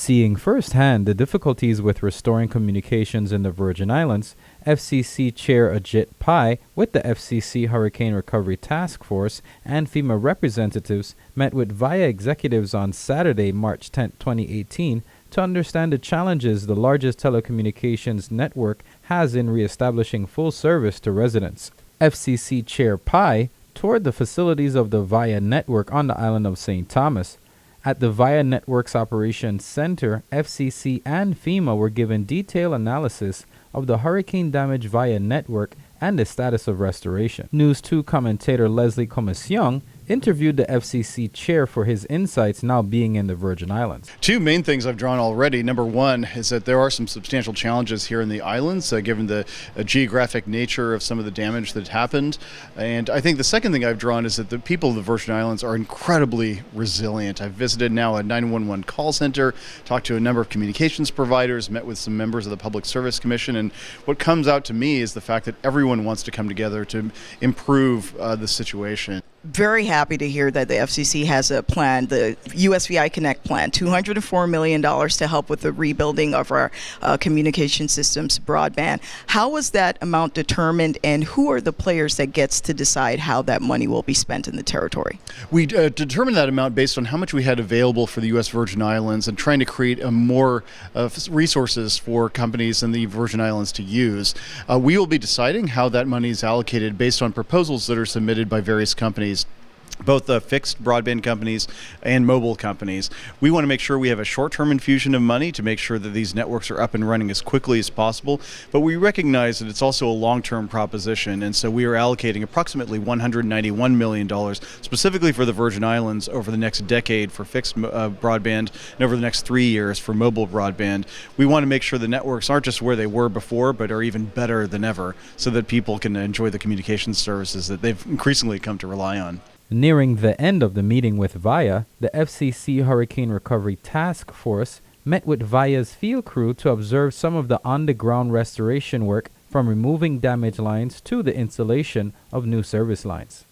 Seeing firsthand the difficulties with restoring communications in the Virgin Islands, FCC Chair Ajit Pai with the FCC Hurricane Recovery Task Force and FEMA representatives met with VIYA executives on Saturday, March 10, 2018, to understand the challenges the largest telecommunications network has in reestablishing full service to residents. FCC Chair Pai toured the facilities of the VIYA network on the island of St. Thomas. At the VIYA Network Operations Center, FCC and FEMA were given detailed analysis of the hurricane-damaged VIYA network and the status of restoration. News 2 commentator Leslie Comisiong interviewed the FCC chair for his insights now being in the Virgin Islands. Two main things I've drawn already. Number one is that there are some substantial challenges here in the islands, given the geographic nature of some of the damage that happened. And I think the second thing I've drawn is that the people of the Virgin Islands are incredibly resilient. I've visited now a 911 call center, talked to a number of communications providers, met with some members of the Public Service Commission, and what comes out to me is the fact that everyone wants to come together to improve the situation. Very happy to hear that the FCC has a plan, the USVI Connect plan, $204 million to help with the rebuilding of our communication systems broadband. How was that amount determined, and who are the players that gets to decide how that money will be spent in the territory? We determined that amount based on how much we had available for the U.S. Virgin Islands and trying to create a more resources for companies in the Virgin Islands to use. We will be deciding how that money is allocated based on proposals that are submitted by various companies, both fixed broadband companies and mobile companies. We want to make sure we have a short-term infusion of money to make sure that these networks are up and running as quickly as possible, but we recognize that it's also a long-term proposition, and so we are allocating approximately $191 million specifically for the Virgin Islands over the next decade for fixed broadband and over the next 3 years for mobile broadband. We want to make sure the networks aren't just where they were before, but are even better than ever, so that people can enjoy the communications services that they've increasingly come to rely on. Nearing the end of the meeting with VIYA, the FCC Hurricane Recovery Task Force met with VIYA's field crew to observe some of the on-the-ground restoration work, from removing damaged lines to the installation of new service lines.